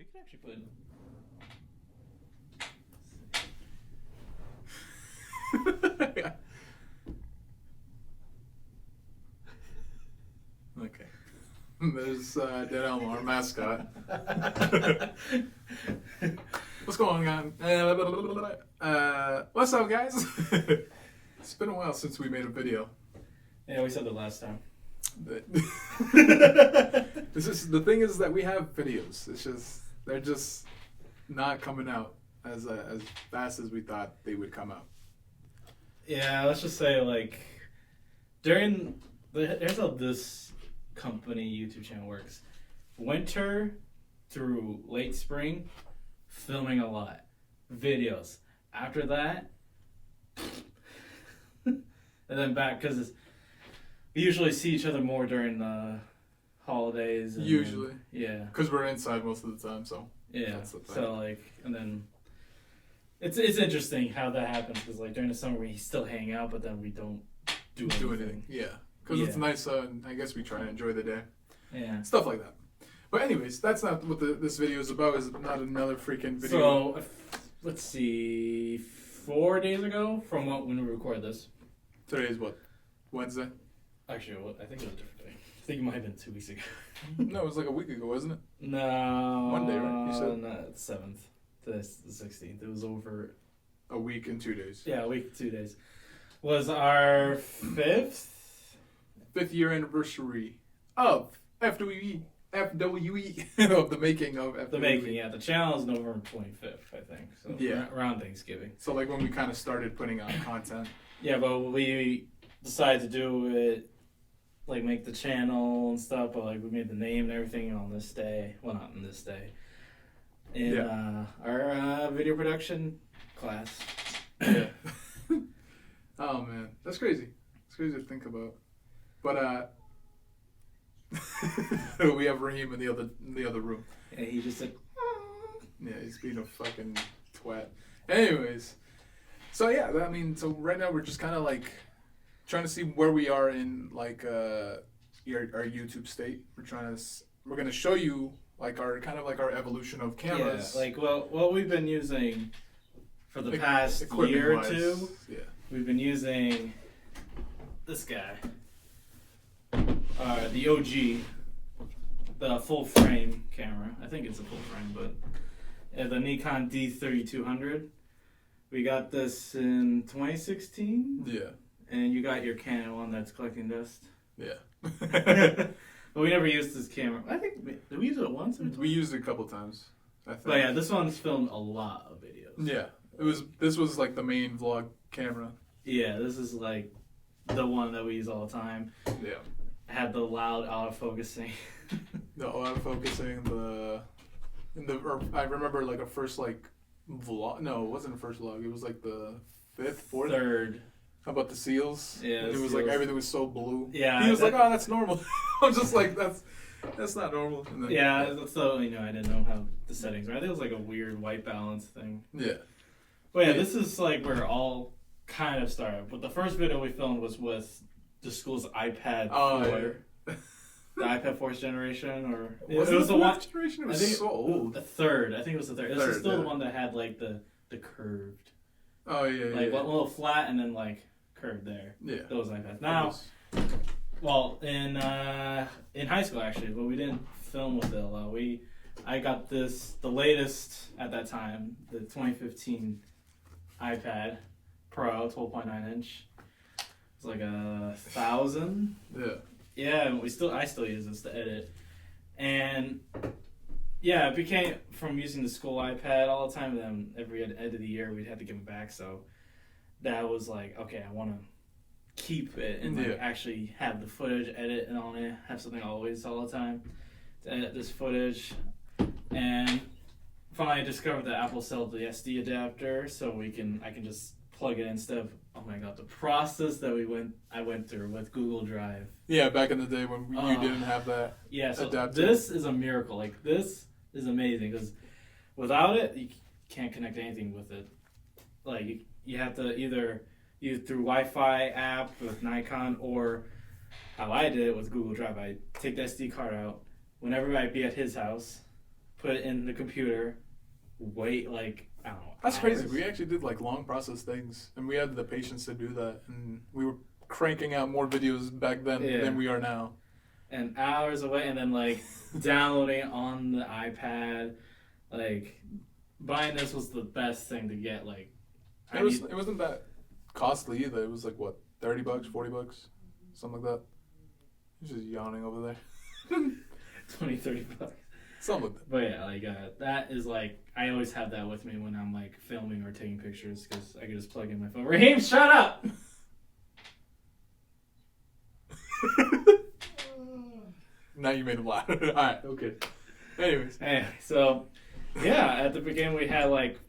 you could actually put. Okay. There's Dead Elmo, our mascot. What's going on? What's up, guys? It's been a while since we made a video. Yeah, we said that last time. The thing is that we have videos. It's just they're just not coming out as fast as we thought they would come out. Yeah, let's just say like here's how this company YouTube channel works. Winter through late spring, filming a lot, videos. After that, and then back because we usually see each other more during the holidays. And Usually, then, yeah, because we're inside most of the time. So yeah. that's the thing. So like, and then it's interesting how that happens because like during the summer we still hang out, but then we don't do anything. Yeah, because it's nice. I guess we try to enjoy the day. Yeah. Stuff like that. But anyways, that's not what this video is about. Is not another freaking video. So let's see, 4 days ago from when we recorded this. Today is what? Wednesday? Actually, I think it was a different day. I think it might have been 2 weeks ago. No, it was like a week ago, wasn't it? No. Monday, right? You said? No, it's 7th. Today's the 16th. It was over. A week and 2 days. Yeah, a week, 2 days. Was our fifth year anniversary of FWE. FWE of the making of FWE. The making, yeah. The channel is November 25th, I think. So yeah, around Thanksgiving. So like when we kind of started putting out content. Yeah, but we decided to do it, like make the channel and stuff. But like we made the name and everything on this day. Well, not on this day. In our video production class. Yeah. Oh man, that's crazy. It's crazy to think about. But we have Raheem in the other room. And he just said, yeah, he's being a fucking twat. Anyways, so yeah, I mean, so right now we're just kind of like trying to see where we are in like our YouTube state. We're gonna show you like our evolution of cameras. Yeah, like what we've been using for the past year or two. Yeah, we've been using this guy. The OG, the full frame camera. I think it's a full frame, but the Nikon D3200. We got this in 2016. Yeah. And you got your Canon one that's collecting dust. Yeah. But we never used this camera. I think did we use it once? We used it a couple times. I think. But yeah, this one's filmed a lot of videos. Yeah. This was like the main vlog camera. Yeah, this is like the one that we use all the time. Yeah. Had the loud autofocusing. The autofocusing, I remember like a first like vlog. No, it wasn't a first vlog. It was like the fourth. Third. How about the seals? Yeah. It was like everything was so blue. Yeah. He was like, "Oh, that's normal." I'm just like, "That's not normal." And then, yeah. So I didn't know how the settings were. I think it was like a weird white balance thing. Yeah. But yeah, this is like where it all kind of started. But the first video we filmed was with the school's iPad 4. Yeah. The iPad 4th generation, or it was the one generation. It was so old. The third, I think it was the third. This is still the one that had like the curved. Oh yeah, like a little flat and then like curved there. Yeah, those iPads. Now, well, in high school actually, but we didn't film with it a lot. I got the latest at that time, the 2015 iPad Pro 12.9 inch. It's like 1,000. Yeah. Yeah, I still use this to edit, and yeah, it became from using the school iPad all the time. And then every end of the year, we'd have to give it back. So that was like, okay, I want to keep it and like actually have the footage, edit and on it. Have something always all the time to edit this footage. And finally, I discovered that Apple sells the SD adapter, so I can just plug it in instead of, oh my god, the process that I went through with Google Drive. Yeah, back in the day when you didn't have that. Yeah, so adapter. This is a miracle. Like, this is amazing because without it, you can't connect anything with it. Like, you have to either use through Wi-Fi app with Nikon, or how I did it with Google Drive. I take the SD card out whenever I'd be at his house, put it in the computer, wait like, I don't know. That's hours. crazy. We actually did like long process things, and we had the patience to do that, and we were cranking out more videos back then than we are now. And hours away, and then like downloading on the iPad, like buying this was the best thing to get. Like, It wasn't that costly either. It was like what, $30, $40, something like that. He's just yawning over there. 20, 30 bucks. Something like that. But yeah, like that is like, I always have that with me when I'm like filming or taking pictures, because I can just plug in my phone. Raheem, shut up! Now you made him laugh. Alright, okay. Anyways. Anyway, so yeah, at the beginning we had like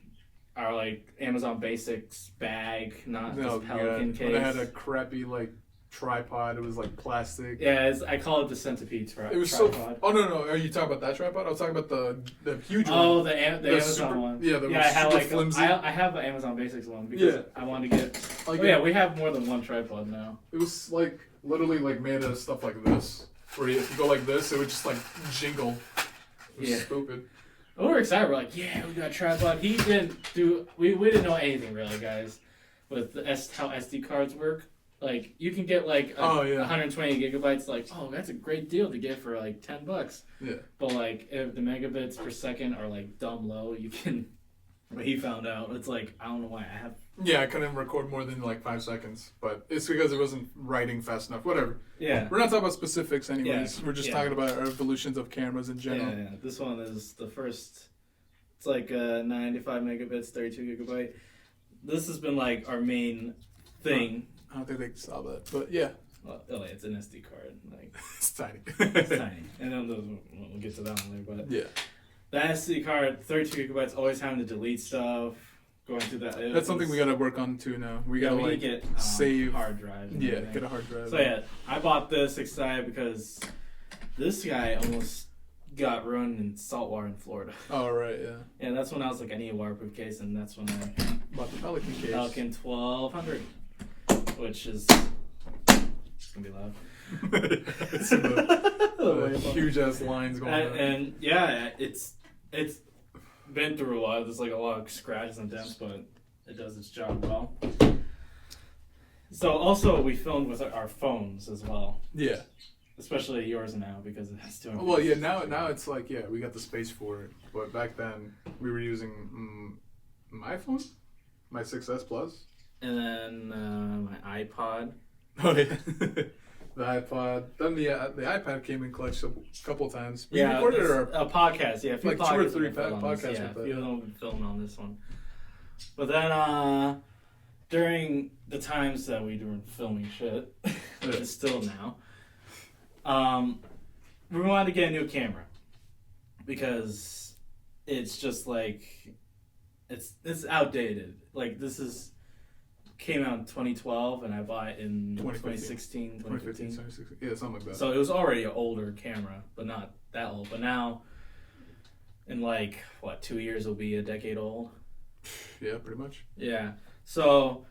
our like Amazon Basics bag, not this Pelican case. When I had a crappy like tripod, it was like plastic. Yeah, I call it the centipede tripod. It was tripod. Oh no, are you talking about that tripod? I was talking about the huge one. Oh, the Amazon one. Yeah, I had like flimsy. I have an Amazon Basics one because I wanted to get. Like, we have more than one tripod now. It was like literally like made of stuff like this. Where if you go like this, it would just like jingle. It was stupid. We were excited. We're like, yeah, we got a tripod. He didn't do. We didn't know anything really, guys, with how SD cards work. Like, you can get like 120 gigabytes. Like, oh, that's a great deal to get for like $10. Yeah. But like, if the megabits per second are like dumb low, you can. But he found out. It's like, I don't know why I have. Yeah, I couldn't record more than like 5 seconds, but it's because it wasn't writing fast enough. Whatever. Yeah. We're not talking about specifics, anyways. Yeah. We're just talking about our evolutions of cameras in general. Yeah. This one is the first. It's like 95 megabits, 32 gigabyte. This has been like our main thing. I don't think they saw that, but yeah. Well, it's an SD card. Like, it's tiny. It's tiny. And then we'll get to that one later. But yeah. The SD card, 32 gigabytes, always having to delete stuff, going through that. That's something we gotta work on too now. We gotta like get save hard drives. Yeah, get a hard drive. So yeah, I bought this excited because this guy almost got ruined in saltwater in Florida. Oh right, yeah. Yeah, that's when I was like, I need a waterproof case, and that's when I bought the Pelican case. Pelican 1200, which is it's gonna be loud. It's the huge ass lines going on. And yeah, it's been through a lot. There's like a lot of scratches and dents, but it does its job well. So also we filmed with our phones as well. Yeah. Especially yours now because it has to. Well, yeah. Now it's like we got the space for it, but back then we were using my phone, my 6S Plus, and then my iPod. Oh yeah. The iPod. Then the iPad came in clutch a couple of times. We recorded a podcast. Yeah, like 2 or 3 podcasts. Yeah, a few of them have been filmed on this one. But then during the times that we were filming shit, which is still now, we wanted to get a new camera because it's just like it's outdated. Like came out in 2012 and I bought it in 2015. Yeah, something like that. So it was already an older camera, but not that old. But now, in like, 2 years it'll be a decade old? Yeah, pretty much. Yeah. So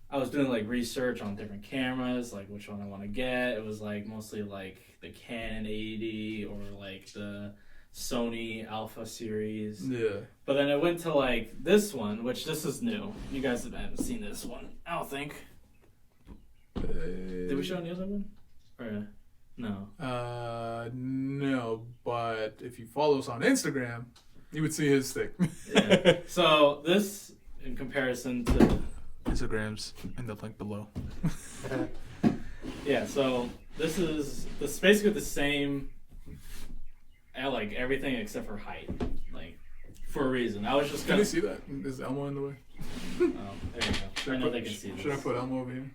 I was doing like research on different cameras, like which one I want to get. It was like mostly like the Canon 80 or like the Sony Alpha series. Yeah. But then I went to like this one, which this is new. You guys haven't seen this one, I don't think. Did we show any other one? Or no? No, but if you follow us on Instagram, you would see his stick. Yeah. So this, in comparison to Instagrams in the link below. Yeah, so this is basically the same. I like everything except for height, like for a reason. I was just Can you see that? Is Elmo in the way? Oh, there you go. I know they can see this. Should I put Elmo over here?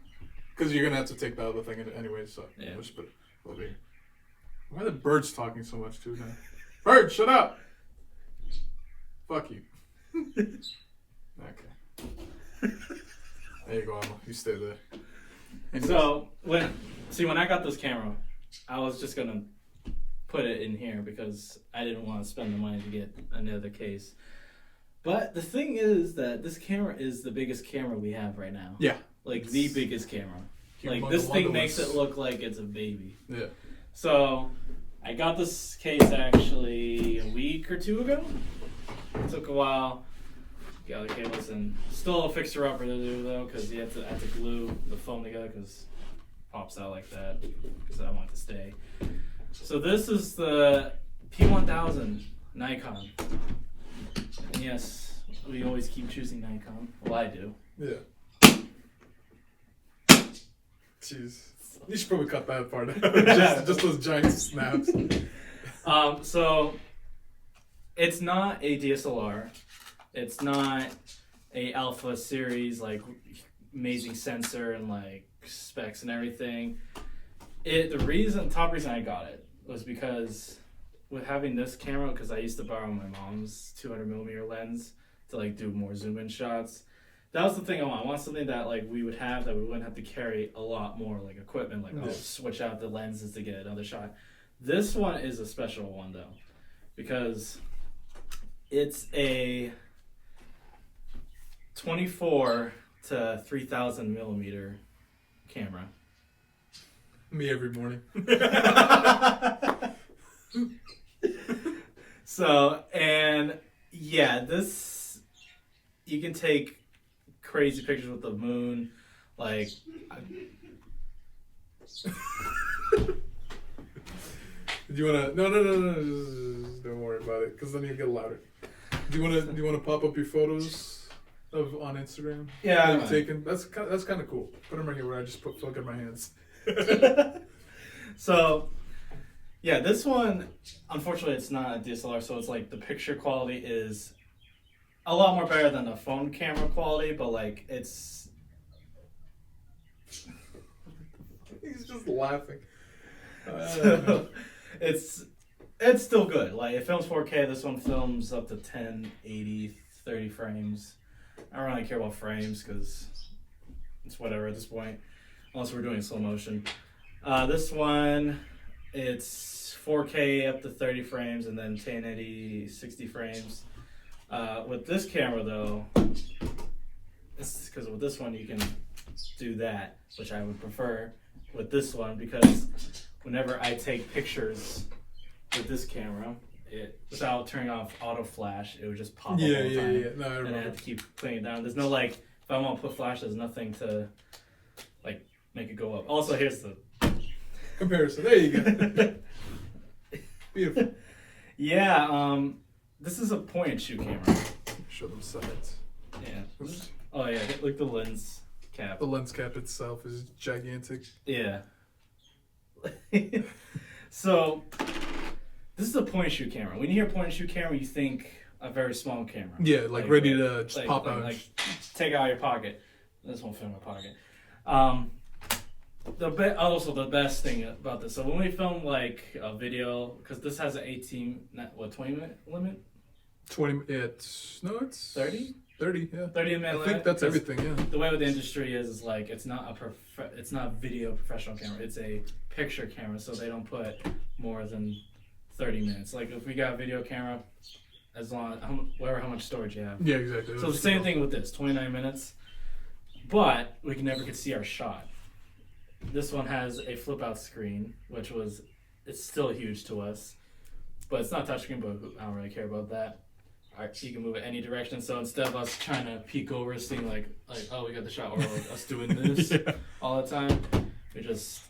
Because you're gonna have to take the other thing anyway, so yeah. We'll just put it over here. Why are the birds talking so much too now? Bird, shut up! Fuck you. Okay. There you go, Elmo. You stay there. Anyways. So when I got this camera, I was just gonna put it in here because I didn't want to spend the money to get another case. But the thing is that this camera is the biggest camera we have right now. Yeah. Like the biggest camera. Like this thing makes it look like it's a baby. Yeah. So I got this case actually a week or two ago. It took a while. Get all the cables and still a fixer upper to do though, because you have to glue the foam together because it pops out like that. Because I want it to stay. So this is the P1000 Nikon. And yes, we always keep choosing Nikon. Well, I do. Yeah. Jeez. You should probably cut that part out. just those giant snaps. So it's not a DSLR. It's not a Alpha series like amazing sensor and like specs and everything. The top reason I got it was because with having this camera, because I used to borrow my mom's 200mm lens to like do more zoom in shots. That was the thing I want. I want something that like we would have that we wouldn't have to carry a lot more like equipment, like I'll switch out the lenses to get another shot. This one is a special one though, because it's a 24 to 3000mm camera. Me every morning. So, and yeah, this, you can take crazy pictures with the moon, like. Do you wanna? No. Just don't worry about it, because then you get louder. Do you wanna pop up your photos on Instagram? Yeah, that you've taken. That's kind of cool. Put them right here where I just put fucking my hands. So, yeah, this one, unfortunately, it's not a DSLR, so it's like the picture quality is a lot more better than the phone camera quality, but like it's. He's just laughing. So, it's still good. Like it films 4K. This one films up to 1080, 30 frames. I don't really care about frames because it's whatever at this point, unless we're doing slow motion. This one, it's 4K up to 30 frames and then 1080, 60 frames. With this camera though, it's because with this one you can do that, which I would prefer with this one, because whenever I take pictures with this camera, without turning off auto flash, it would just pop up all the time. Yeah. No, I remember. And I have to keep putting it down. There's no like, if I want to put flash, there's nothing to like make it go up. Also, here's the comparison. There you go. Beautiful. Yeah. This is a point and shoot camera. Show them sides. Yeah. Oops. Oh yeah. Look at the lens cap. The lens cap itself is gigantic. Yeah. So, this is a point and shoot camera. When you hear point and shoot camera, you think a very small camera. Yeah, like ready to just pop out. Like take it out of your pocket. This won't fit in my pocket. Also, the best thing about this, so when we film like a video, because this has an 20-minute limit? 20, yeah, it's 30? 30, yeah. 30 minute. I think that's everything, yeah. The way with the industry is like it's not video professional camera. It's a picture camera, so they don't put more than 30 minutes. Like if we got a video camera, as long how much storage you have. Yeah, exactly. So the same thing with this, 29 minutes, but we never could see our shot. This one has a flip out screen, it's still huge to us, but it's not touchscreen. But I don't really care about that. You can move it any direction. So instead of us trying to peek over, seeing like oh we got the shot, or like us doing this all the time, we just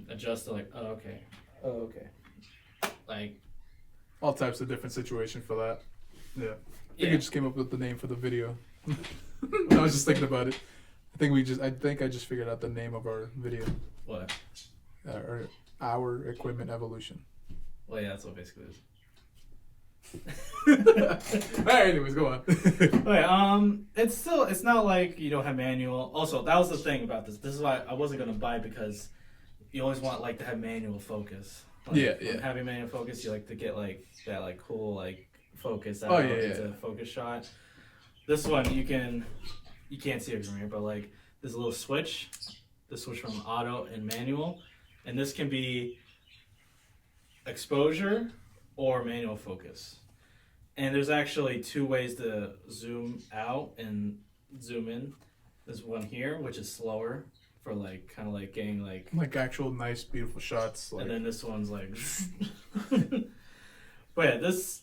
adjust to like oh okay, like all types of different situations for that. Yeah, I think I just came up with the name for the video. I was just thinking about it. I think I just figured out the name of our video. What? Our equipment evolution. Well, yeah, that's what basically it is. Alright, anyways, go on. Okay, it's not like you don't have manual. Also, that was the thing about this. This is why I wasn't gonna buy, because you always want like to have manual focus. Like, yeah. Having manual focus, you like to get like that like cool like focus out into a focus shot. This one you can't see it from here, but like there's a little switch. The switch from auto and manual, and this can be exposure or manual focus. And there's actually two ways to zoom out and zoom in. There's one here, which is slower for like kind of like getting like actual nice beautiful shots. Like... And then this one's like. But yeah, this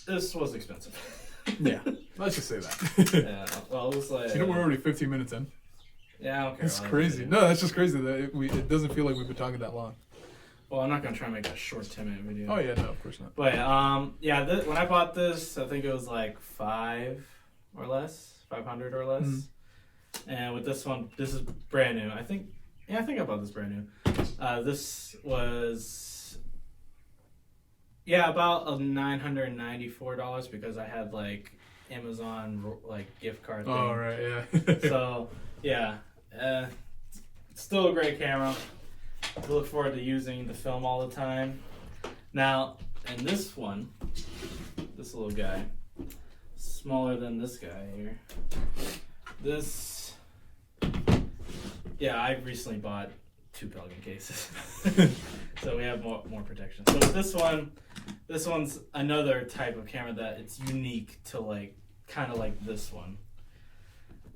was expensive. Yeah, let's just say that. Yeah, well, it was like. You know, we're already 15 minutes in. Yeah, okay. It's crazy. No, that's just crazy that it doesn't feel like we've been talking that long. Well, I'm not gonna try and make a short 10-minute video. Oh yeah, no, of course not. But yeah, when I bought this, I think it was like $500 or less. And with this one, this is brand new. I think I bought this brand new. This was about $994 because I had like Amazon like gift card thing. Oh right, yeah. So yeah, still a great camera. I look forward to using the film all the time. Now, and this one, this little guy, smaller than this guy here. This, I recently bought 2 Pelican cases, so we have more protection. So with this one's another type of camera that it's unique to like, kind of like this one.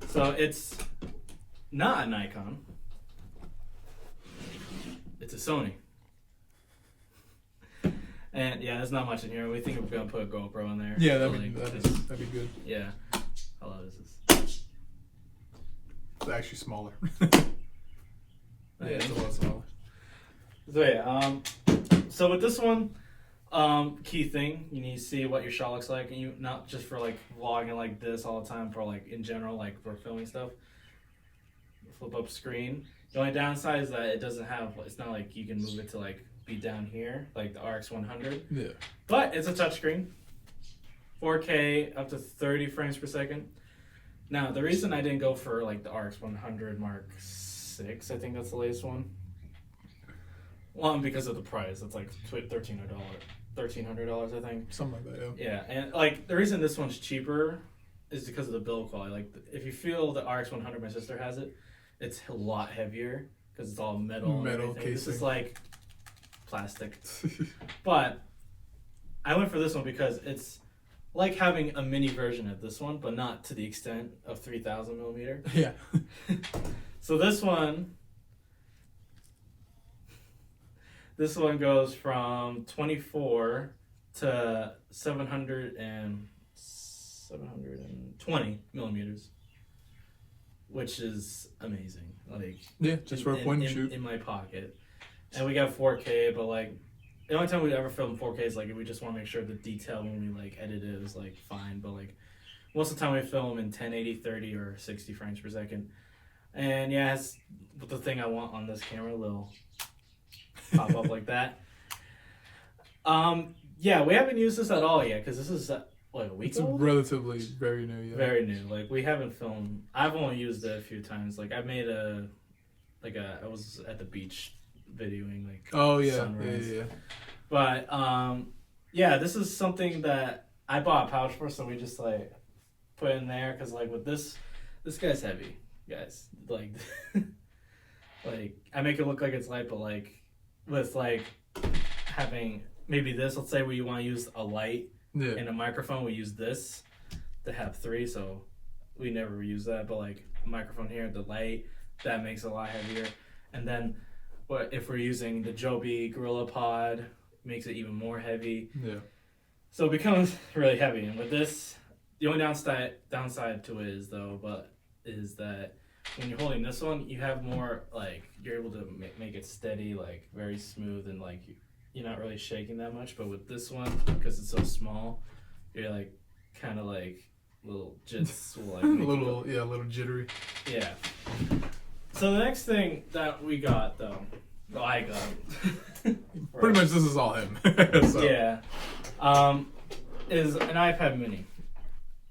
So it's not a Nikon. It's a Sony. And yeah, there's not much in here. We think we're gonna put a GoPro in there. Yeah, that'd be good. Yeah. How loud is this? It's actually smaller. Yeah, it's a lot smaller. So yeah, so with this one, key thing, you need to see what your shot looks like, and you not just for like vlogging like this all the time, for like in general, like for filming stuff. Flip up screen. The only downside is that it doesn't have. It's not like you can move it to like be down here like the RX 100. Yeah. But it's a touchscreen. 4K up to 30 frames per second. Now the reason I didn't go for like the RX 100 Mark 6, I think that's the latest one. One, because of the price. It's like $1,300, I think. Something like that. Yeah, and like the reason this one's cheaper is because of the build quality. Like if you feel the RX 100, my sister has it. It's a lot heavier because it's all metal. Casing. This is like plastic. But I went for this one because it's like having a mini version of this one, but not to the extent of 3,000 millimeter. Yeah. So this one goes from 24 to 720 millimeters. Which is amazing. Like just for a point and shoot in my pocket. And we got 4K, but like the only time we ever film 4K is like if we just want to make sure the detail when we like edit it is like fine. But like most of the time we film in 1080, 30, or 60 frames per second. And yeah, it's the thing I want on this camera, a little pop up like that. Yeah, we haven't used this at all yet because this is what, a week It's old? relatively very new, yeah. Very new. Like we haven't filmed. I've only used it a few times. Like I made I was at the beach videoing like sunrise. Yeah. But yeah, this is something that I bought a pouch for, so we just like put in there because like with this guy's heavy, guys. Like like I make it look like it's light, but like with like having maybe this, let's say where you want to use a light. Yeah. In a microphone, we use this to have 3, so we never use that. But like a microphone here, the light, that makes it a lot heavier. And then, if we're using the Joby Gorilla Pod, makes it even more heavy. Yeah. So it becomes really heavy. And with this, the only downside to it is that when you're holding this one, you have more like you're able to make it steady, like very smooth, and like. You're not really shaking that much, but with this one, because it's so small, you're like kind of like little jits will like little jittery. Yeah. So the next thing that we got I got pretty much this is all him. So. Yeah. Is an iPad mini.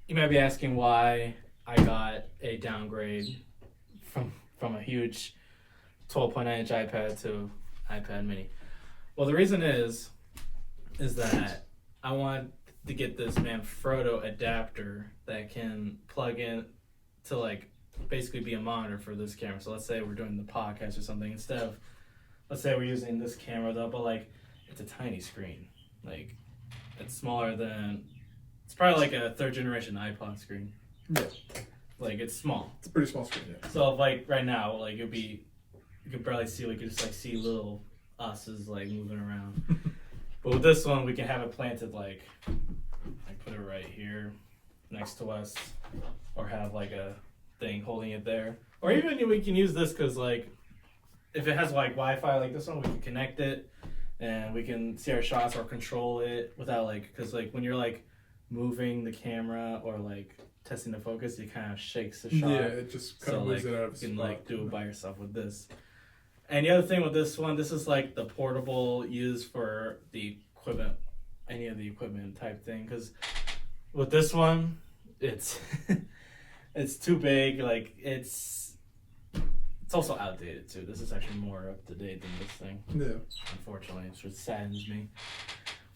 You might be asking why I got a downgrade from a huge 12.9-inch iPad to iPad mini. Well, the reason is that I want to get this Manfrotto adapter that can plug in to like basically be a monitor for this camera. So let's say we're doing the podcast or something instead of, let's say we're using this camera though, but like it's a tiny screen. Like it's smaller than, it's probably like a 3rd generation iPod screen. Yeah. Like it's small. It's a pretty small screen, yeah. So like right now, like you could barely see. We could just like see little us's like moving around. But with this one, we can have it planted like put it right here next to us, or have like a thing holding it there, or even we can use this because like if it has like Wi-Fi like this one, we can connect it and we can see our shots or control it without like, because like when you're like moving the camera or like testing the focus, it kind of shakes the shot. Yeah, it just kind of moves it out of you can spot. like do it by yourself with this. And the other thing with this one, this is like the portable used for the equipment, any of the equipment type thing, because with this one, it's it's too big. Like it's also outdated too. This is actually more up to date than this thing. Yeah. Unfortunately, it just saddens me.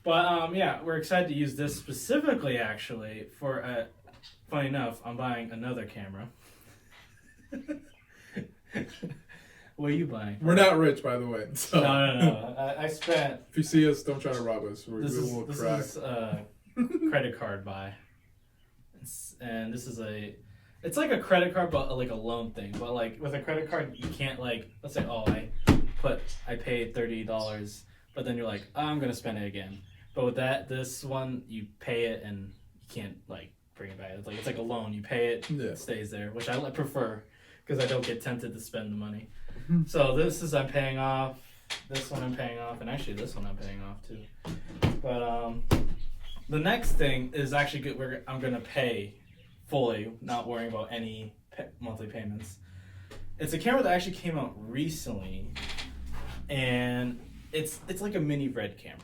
But yeah, we're excited to use this specifically. Actually, for funny enough, I'm buying another camera. What are you buying? We're not rich, by the way. So. No. I spent. If you see us, don't try to rob us. This is credit card buy. And this is it's like a credit card, but like a loan thing. But like with a credit card, you can't like, let's say, I paid $30, but then you're like, I'm gonna spend it again. But with this one, you pay it and you can't like bring it back. It's like a loan. You pay it, it stays there, which I prefer because I don't get tempted to spend the money. So this is I'm paying off. This one I'm paying off, and actually this one I'm paying off too. But the next thing is actually good. I'm gonna pay fully, not worrying about any monthly payments. It's a camera that actually came out recently, and it's like a mini red camera,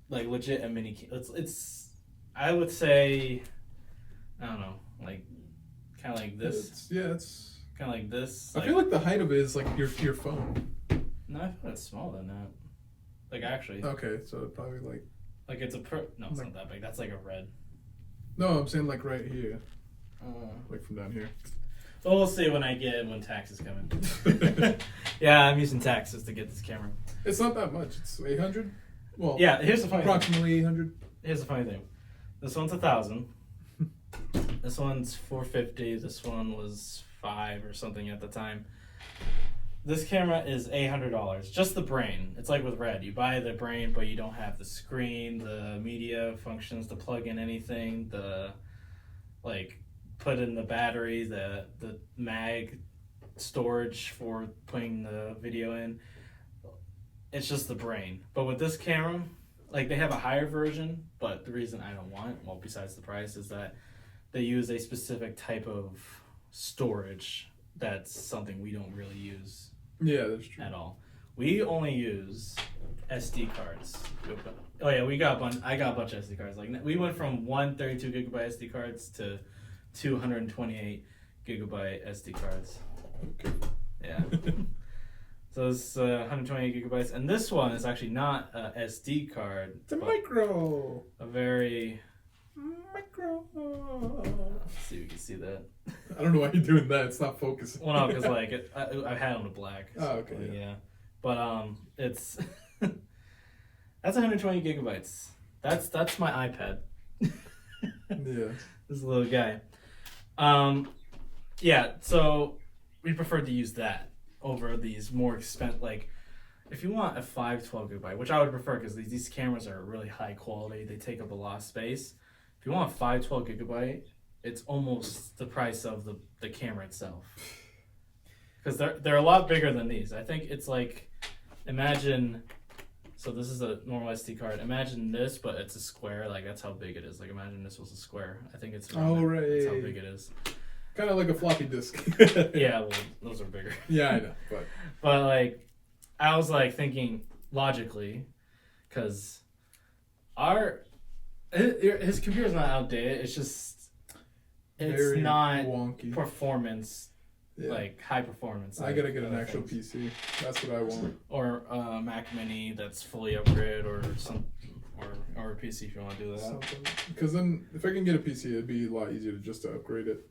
like legit a mini. It's I would say, I don't know, like kind of like this. It's kind of like this. I feel like the height of it is like your phone. No, I feel it's smaller than that. Like actually. Okay, so probably like. Like it's no, it's not that big. That's like a red. No, I'm saying like right here. Like from down here. Well, we'll see when taxes come in. Yeah, I'm using taxes to get this camera. It's not that much. It's 800. Well, yeah. Here's the funny approximately 800. Here's the funny thing. This one's 1,000. This one's 450. This one was $5 or something at the time. This camera is $800. Just the brain. It's like with Red. You buy the brain, but you don't have the screen, the media functions, to plug in anything, the like put in the battery, the mag storage for putting the video in. It's just the brain. But with this camera, like they have a higher version, but the reason I don't want it, well, besides the price, is that they use a specific type of storage that's something we don't really use. Yeah, that's true. At all. We only use SD cards. Oh yeah, I got a bunch of SD cards. Like we went from 132 gigabyte SD cards to 228 gigabyte SD cards. Okay. Yeah. So it's 128 gigabytes, and this one is actually not a SD card. It's a micro. A very micro. Let's see if you can see that. I don't know why you're doing that. It's not focusing. Well, no, because like I had it on the black. So, okay. Yeah. But it's that's 120 gigabytes. That's my iPad. Yeah. This little guy. Yeah. So we prefer to use that over these more expensive. Like, if you want a 512 gigabyte, which I would prefer because these cameras are really high quality, they take up a lot of space. If you want a 512 gigabyte, it's almost the price of the camera itself. Because they're a lot bigger than these. I think it's like, imagine, so this is a normal SD card. Imagine this, but it's a square. Like that's how big it is. Like imagine this was a square. I think it's right. That's how big it is. Kind of like a floppy disk. Yeah, well, those are bigger. Yeah, I know. But like, I was like thinking logically, because his computer's not outdated. It's just Very not wonky. Performance, yeah. Like high performance. I gotta get an actual PC. That's what I want. Or a Mac Mini that's fully upgraded, or or a PC if you want to do that. Because then, if I can get a PC, it'd be a lot easier to upgrade it.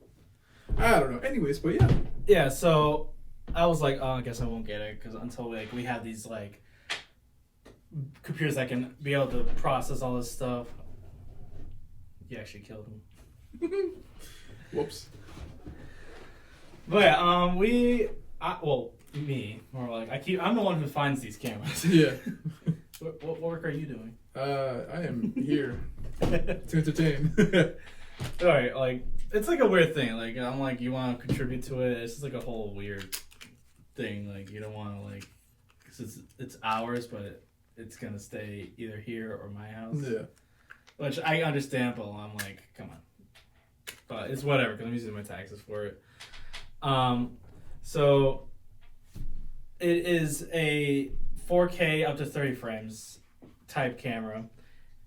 I don't know. Anyways, but yeah. Yeah. So I was like, oh, I guess I won't get it because until we have these like computers that can be able to process all this stuff. You actually killed him. Whoops. But yeah, me, more like I'm the one who finds these cameras. Yeah. What work are you doing? I am here to entertain. All right, like it's like a weird thing. Like I'm like, you want to contribute to it? It's just like a whole weird thing. Like you don't want to like, cause it's ours, but it's gonna stay either here or my house. Yeah. Which I understand, but I'm like, come on. But it's whatever, because I'm using my taxes for it. So it is a 4K up to 30 frames type camera.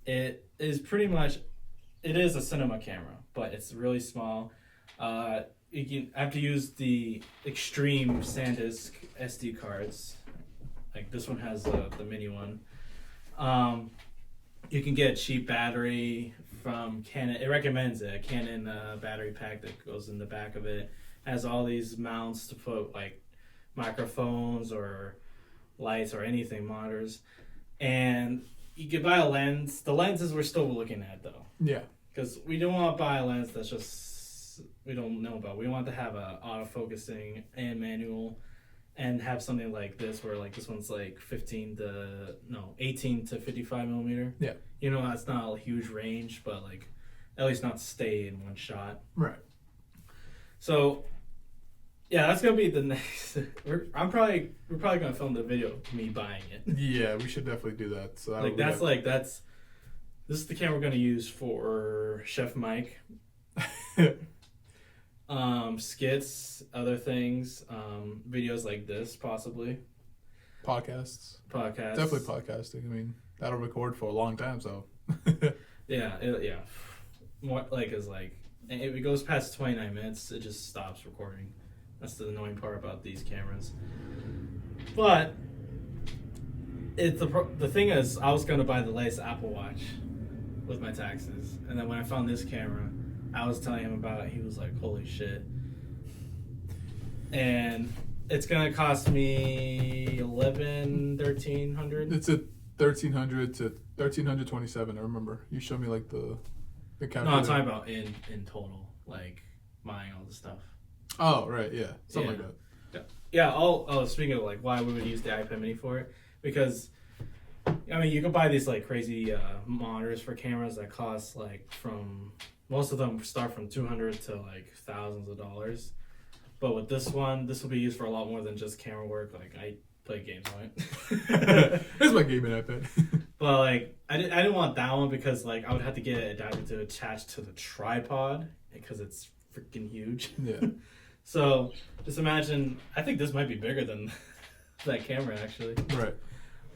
It is a cinema camera, but it's really small. I have to use the extreme SanDisk SD cards. Like this one has the mini one. You can get a cheap battery from Canon. It recommends it. A Canon battery pack that goes in the back of it. Has all these mounts to put like microphones or lights or anything, monitors. And you could buy a lens. The lenses we're still looking at though. Yeah. Because we don't want to buy a lens that's just we don't know about. We want to have a autofocusing and manual. And have something like this where like this one's like 18 to 55 millimeter. Yeah. You know, that's not a huge range, but like at least not stay in one shot. Right. So yeah, that's gonna be the next. We're probably gonna film the video of me buying it. Yeah, we should definitely do that. So like this is the camera we're gonna use for Chef Mike. Skits, other things, videos like this, possibly. Podcasts. Podcasts. Definitely podcasting. I mean, that'll record for a long time, so. Yeah. More like is like if it goes past 29 minutes, it just stops recording. That's the annoying part about these cameras. But the thing is, I was gonna buy the latest Apple Watch with my taxes, and then when I found this camera, I was telling him about it. He was like, "Holy shit!" And it's gonna cost me $1,300. It's a 1,300 to 1,327. I remember you showed me like the calculator. No, I'm talking about in total, like buying all the stuff. Oh right, yeah, something like that. Yeah. Speaking of like why we would use the iPad Mini for it, because I mean you can buy these like crazy monitors for cameras that cost like most of them start from $200 to like thousands of dollars. But with this one, this will be used for a lot more than just camera work. Like I play games on it. It's my gaming iPad. But like I didn't want that one because like I would have to get an adapter to attach to the tripod because it's freaking huge. Yeah. So just imagine. I think this might be bigger than that camera actually. Right.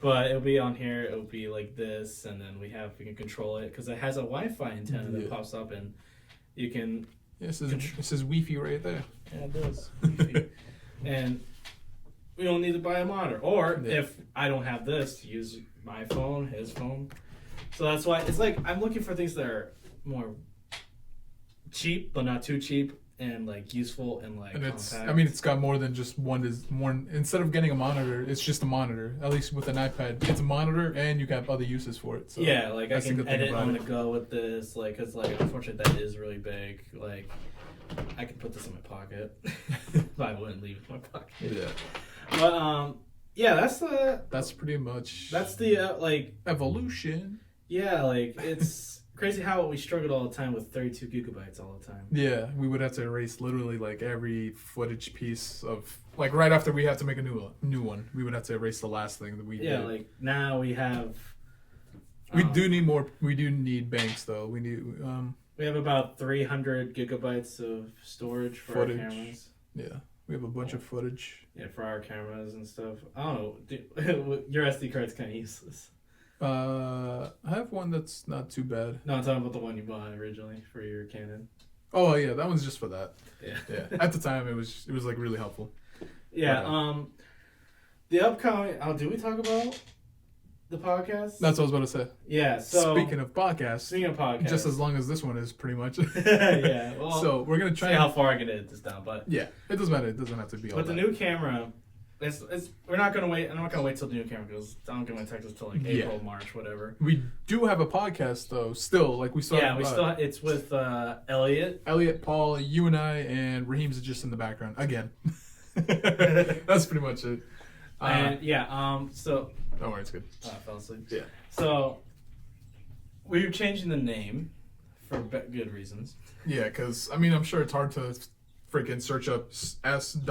But it'll be on here. It'll be like this, and then we can control it because it has a Wi-Fi antenna that pops up, and you can. Yeah, it says Wi-Fi right there. Yeah, it does. Wi-Fi. And we don't need to buy a monitor, or if I don't have this, use my phone, his phone. So that's why it's like I'm looking for things that are more cheap, but not too cheap. And like useful and like compact. It's got more than just one. Instead of getting a monitor, it's just a monitor. At least with an iPad, it's a monitor and you have other uses for it. So yeah, like I can edit on the go with this. Like, cause like unfortunately that is really big. Like I could put this in my pocket, but I wouldn't leave it in my pocket. Yeah. But yeah, that's pretty much. That's the like evolution. Yeah, like it's. Crazy how we struggled all the time with 32 gigabytes all the time. Yeah, we would have to erase literally like every footage piece of like right after we have to make a new one. We would have to erase the last thing that we did. Yeah, like now we have. We do need more. We do need banks though. We need. We have about 300 gigabytes of storage for our cameras. Yeah, we have a bunch of footage. Yeah, for our cameras and stuff. I don't know. Your SD card's kind of useless. I have one that's not too bad. No, I'm talking about the one you bought originally for your Canon. Oh yeah, that one's just for that. Yeah. At the time, it was like really helpful. Yeah. The upcoming. Do we talk about the podcast? That's what I was about to say. Yeah. So speaking of podcasts, just as long as this one is, pretty much. Yeah. Well, so we're gonna try. See how far I can edit this down, but yeah, it doesn't matter. It doesn't have to be all. But the new camera. we're not gonna wait. I'm not gonna wait till the new camera goes. I don't get my Texas till like April, March, whatever. We do have a podcast though. Still, like we still. Yeah, we still. It's with Elliot, Paul, you and I, and Raheem's just in the background again. That's pretty much it. So. Don't worry, it's good. I fell asleep. Yeah. So we're changing the name for good reasons. Yeah, because I mean, I'm sure it's hard to freaking search up s.r.and.m.me.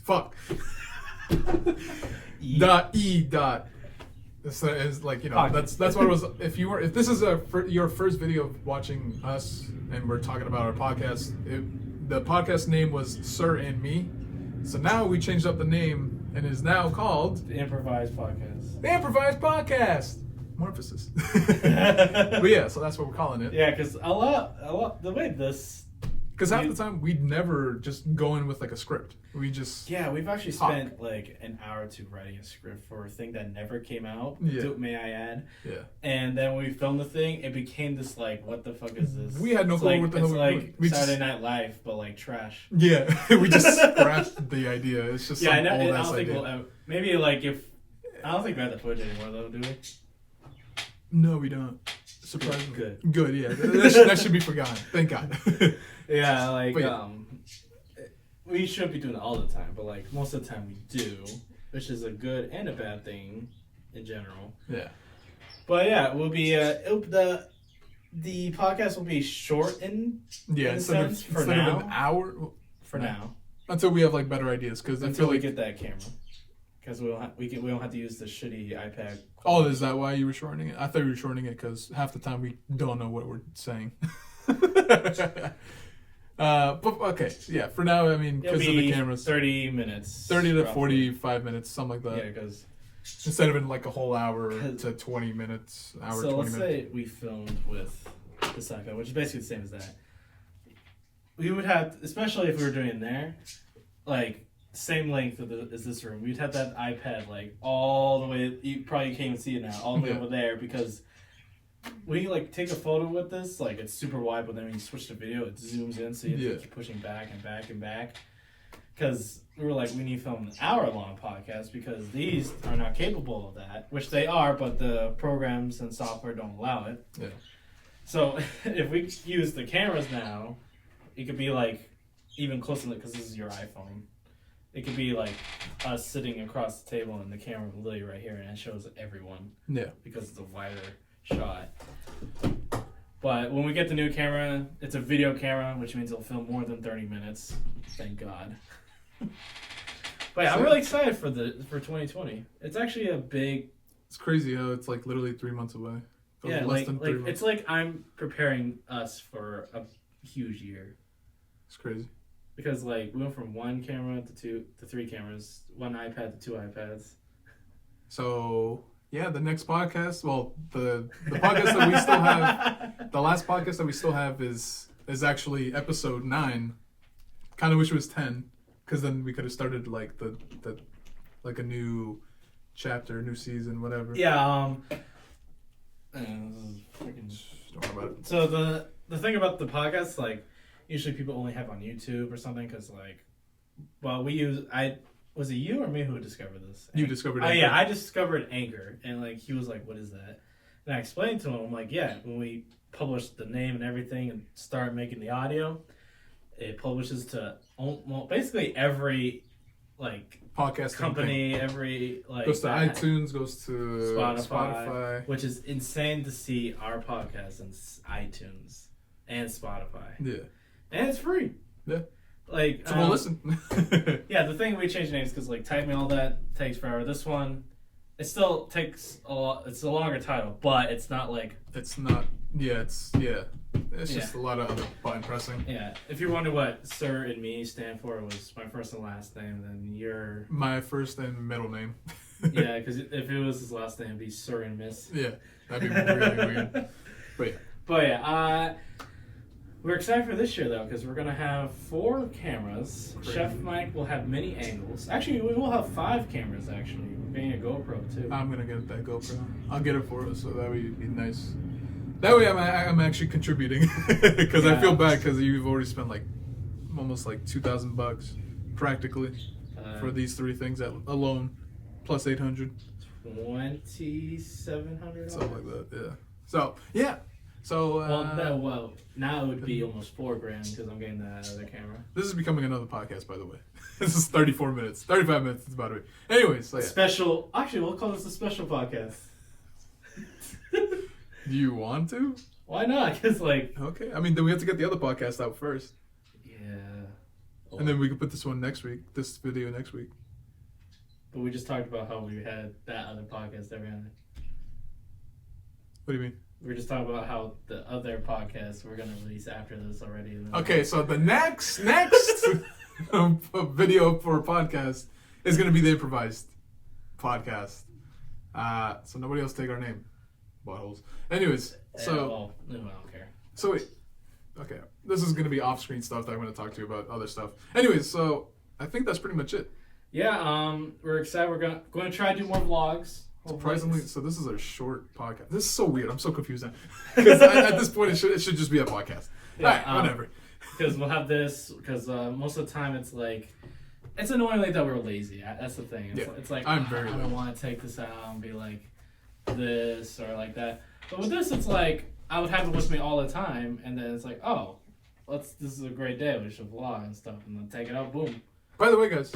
Fuck. .e. So it's like, you know, Podcast. that's what it was. If this is your first video of watching us and we're talking about our podcast, the podcast name was Sir and Me. So now we changed up the name and it is now called The Improvised Podcast. The Improvised Podcast. More emphasis. But yeah, so that's what we're calling it. Yeah, because a lot the way this. Because half the time we'd never just go in with like a script. We just we've actually spent like an hour or two writing a script for a thing that never came out. Yeah. May I add? Yeah. And then when we filmed the thing, it became this like, what the fuck is this? We had no clue what the hell we were doing. It's like Saturday Night Live, but like trash. Yeah, we just scratched the idea. It's just I don't idea. think maybe like I don't think we have the footage anymore though, do we? No, we don't. Surprisingly. Good. Yeah. That should be forgotten. Thank God. Yeah, like but, we shouldn't be doing it all the time, but like most of the time we do, which is a good and a bad thing in general. Yeah. But yeah, it will be the podcast will be shortened. Instead of an hour. For now. Until we have like better ideas, because until we get that camera, because we don't have to use the shitty iPad. Oh, is that why you were shortening it? I thought you were shortening it because half the time we don't know what we're saying. But okay, yeah. For now, I mean, because of the cameras, 30 minutes, 30 to 45 minutes, something like that. Yeah, because instead of in like a whole hour to 20 minutes, So 20 let's minutes. say we filmed with this iPad, which is basically the same as that. We would have, especially if we were doing it there, like same length as this room. We'd have that iPad like all the way. You probably can't even see it now, all the way over there, because when you like take a photo with this, like it's super wide, but then when you switch to video, it zooms in, so you have to keep pushing back and back and back. Because we were like, we need to film an hour-long podcast because these are not capable of that, which they are, but the programs and software don't allow it. Yeah. So if we use the cameras now, it could be like even closer, because this is your iPhone. It could be like us sitting across the table and the camera literally right here, and it shows everyone. Yeah. Because it's a wider shot. But when we get the new camera, it's a video camera, which means it'll film more than 30 minutes. Thank God. But yeah, I'm really excited for 2020. It's actually a big. It's crazy how it's like literally 3 months away. Yeah, like it's like I'm preparing us for a huge year. It's crazy. Because like we went from one camera to 3 cameras, one iPad to 2 iPads. So yeah, the next podcast. Well, the podcast that we still have, the last podcast that we still have is actually episode 9. Kind of wish it was 10, because then we could have started like the like a new chapter, new season, whatever. Yeah. Don't worry about it. So the thing about the podcast, like usually people only have on YouTube or something, because like, well, was it you or me who discovered this? You discovered Anchor. Yeah, I discovered Anchor, and like he was like, what is that? And I explained to him, I'm like, yeah, when we publish the name and everything and start making the audio, it publishes to basically every like podcast company, every like goes to iTunes, goes to Spotify, which is insane to see our podcast in iTunes and Spotify. Yeah, and it's free. Yeah, like so we'll listen. Yeah, the thing we changed names because like typing all that takes forever. This one, it still takes a lot. It's a longer title, but it's not like it's not. Yeah, it's just a lot of other button pressing. Yeah, if you're wondering what Sir and Me stand for, it was my first and last name. Then your my first and middle name. Yeah, because if it was his last name, it'd be Sir and Miss. Yeah, that'd be really weird. But yeah, we're excited for this year though, because we're gonna have 4 cameras. Crazy. Chef Mike will have many angles. Actually, we will have 5 cameras. Actually, we're getting a GoPro too. I'm gonna get that GoPro. I'll get it for us, so that would be nice. That way I'm actually contributing, because I feel bad because you've already spent like almost like $2,000 practically for these 3 things alone, plus 800. 2,700. Something like that. Yeah. So yeah. So now it would be almost $4,000 because I'm getting that other camera. This is becoming another podcast, by the way. This is 35 minutes. It's about to be. Anyways, so yeah. Special. Actually, we'll call this a special podcast. Do you want to? Why not? Because like. Okay. I mean, then we have to get the other podcast out first. Yeah. Oh. And then we could put this video next week. But we just talked about how we had that other podcast that we had. What do you mean? We were just talking about how the other podcasts we're gonna release after this already. Okay, so the next video for a podcast is gonna be the improvised podcast. So nobody else take our name, buttholes. Anyways, so I don't care. So wait, okay, this is gonna be off-screen stuff that I'm gonna talk to you about other stuff. Anyways, so I think that's pretty much it. Yeah, we're excited. We're going to try to do more vlogs. Surprisingly, so this is a short podcast. This is so weird. I'm so confused now. Because at this point, it should just be a podcast. Yeah, all right, whatever. Because we'll have this, because most of the time it's like, it's annoying like that we're lazy. That's the thing. It's like, I don't want to take this out and be like this or like that. But with this, it's like, I would have it with me all the time. And then it's like, oh, this is a great day. We should vlog and stuff. And then take it out, boom. By the way, guys,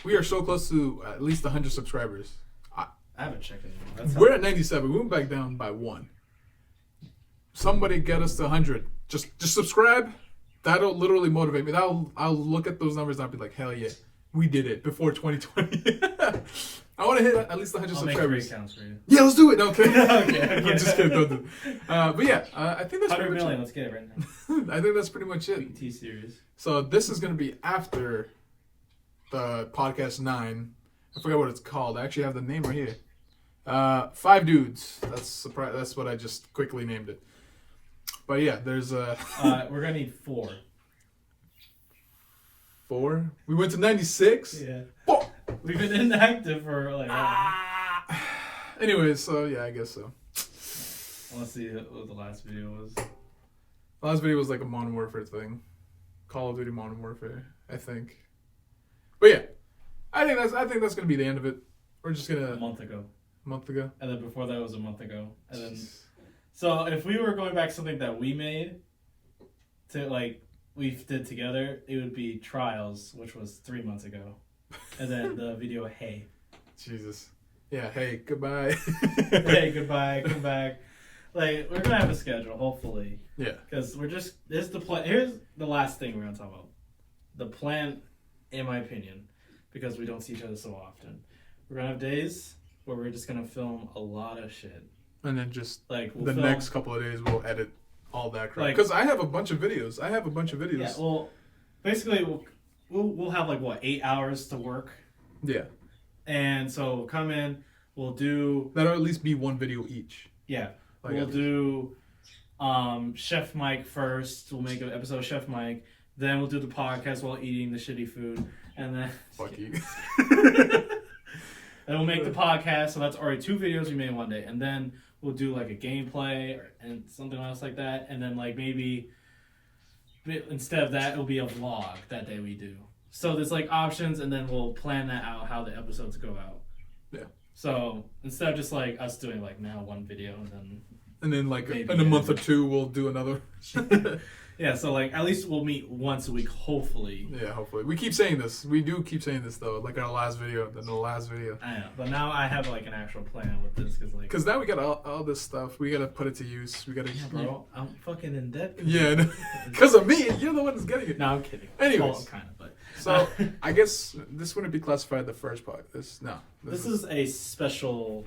we are so close to at least 100 subscribers. I haven't checked it. We're at 97. We went back down by 1. Somebody get us to 100. Just subscribe. That'll literally motivate me. I'll look at those numbers and I'll be like, hell yeah, we did it before 2020. I want to hit at least 100 subscribers. Make 3 accounts for you. Yeah, let's do it. Okay. Okay. I'm just kidding. Don't do it. But yeah, I think that's 100 pretty million. much Let's get it right now. I think that's pretty much it. T series. So this is going to be after the podcast 9. I forgot what it's called. I actually have the name right here. 5 Dudes. That's what I just quickly named it. But yeah, there's we're gonna need 4. 4? We went to 96? Yeah. 4! We've been inactive for like... Anyways, so yeah, I guess so. I want to see what the last video was. The last video was like a Modern Warfare thing. Call of Duty Modern Warfare, I think. But yeah, I think that's gonna be the end of it. We're just gonna... A month ago. And then before that was a month ago. And then... So if we were going back to something that we made, to like, we did together, it would be Trials, which was 3 months ago. And then the video, Hey. Jesus. Yeah, hey, goodbye. Hey, goodbye, come back. Like, we're gonna have a schedule, hopefully. Yeah. Because we're just, here's the last thing we're gonna talk about. The plan, in my opinion, because we don't see each other so often. We're gonna have days where we're just gonna film a lot of shit. And then just like the next couple of days we'll edit all that crap. Because I have a bunch of videos. Yeah, well, basically we'll have like 8 hours to work. Yeah. And so we'll come in, we'll do... That'll at least be 1 video each. Yeah. We'll do Chef Mike first. We'll make an episode of Chef Mike. Then we'll do the podcast while eating the shitty food. And then... Fuck you. And we'll make the podcast, so that's already 2 videos we made in one day. And then we'll do like a gameplay and something else like that. And then like maybe instead of that, it'll be a vlog that day we do. So there's like options, and then we'll plan that out how the episodes go out. Yeah. So instead of just like us doing like now 1 video and then like in a month or 2 we'll do another. Yeah, so like at least we'll meet once a week, hopefully. Yeah, hopefully. We keep saying this. We do keep saying this though. Like our last video, then the last video. I know, but now I have like an actual plan with this because now we got all this stuff. We gotta put it to use. We gotta. Yeah, bro, I'm fucking in debt. Yeah, because of me. You're the one that's getting it. No, I'm kidding. Anyways, well, kind of, but so I guess this wouldn't be classified the first part. This is a special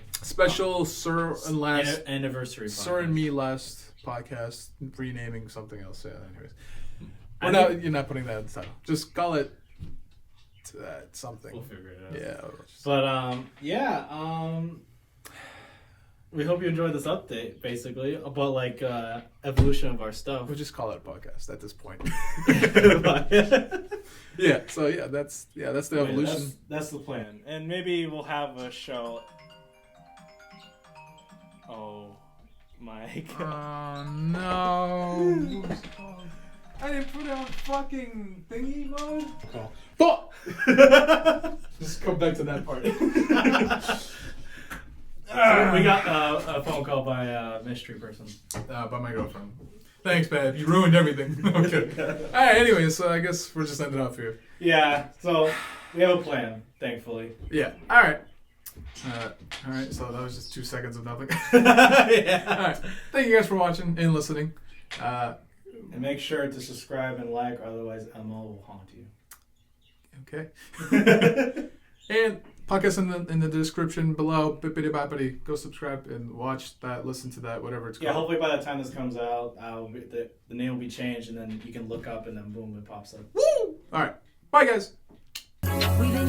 Sir and last anniversary. Sir and me last podcast, renaming something else. Yeah. Anyways, you're not putting that in the title. Just call it something. We'll figure it out. Yeah. But we hope you enjoyed this update, basically, about like evolution of our stuff. We'll just call it a podcast at this point. Yeah. So that's the evolution. That's the plan, and maybe we'll have a show. Oh my God! No. I didn't put on fucking thingy mode. Call. Fuck! Just come back to that part. We got a phone call by a mystery person. By my girlfriend. Thanks, babe. You ruined everything. Okay. Alright, anyway, so I guess we're just ending off here. Yeah, so we have a plan, thankfully. Yeah. Alright. Alright, so that was just 2 seconds of nothing. Yeah. Alright. Thank you guys for watching and listening. And make sure to subscribe and like, otherwise Emma will haunt you. Okay. And podcast in the description below. Bippity boppity. Go subscribe and watch that, listen to that, whatever it's called. Yeah, hopefully by the time this comes out, the name will be changed, and then you can look up, and then boom, it pops up. Woo! Alright. Bye, guys. We've been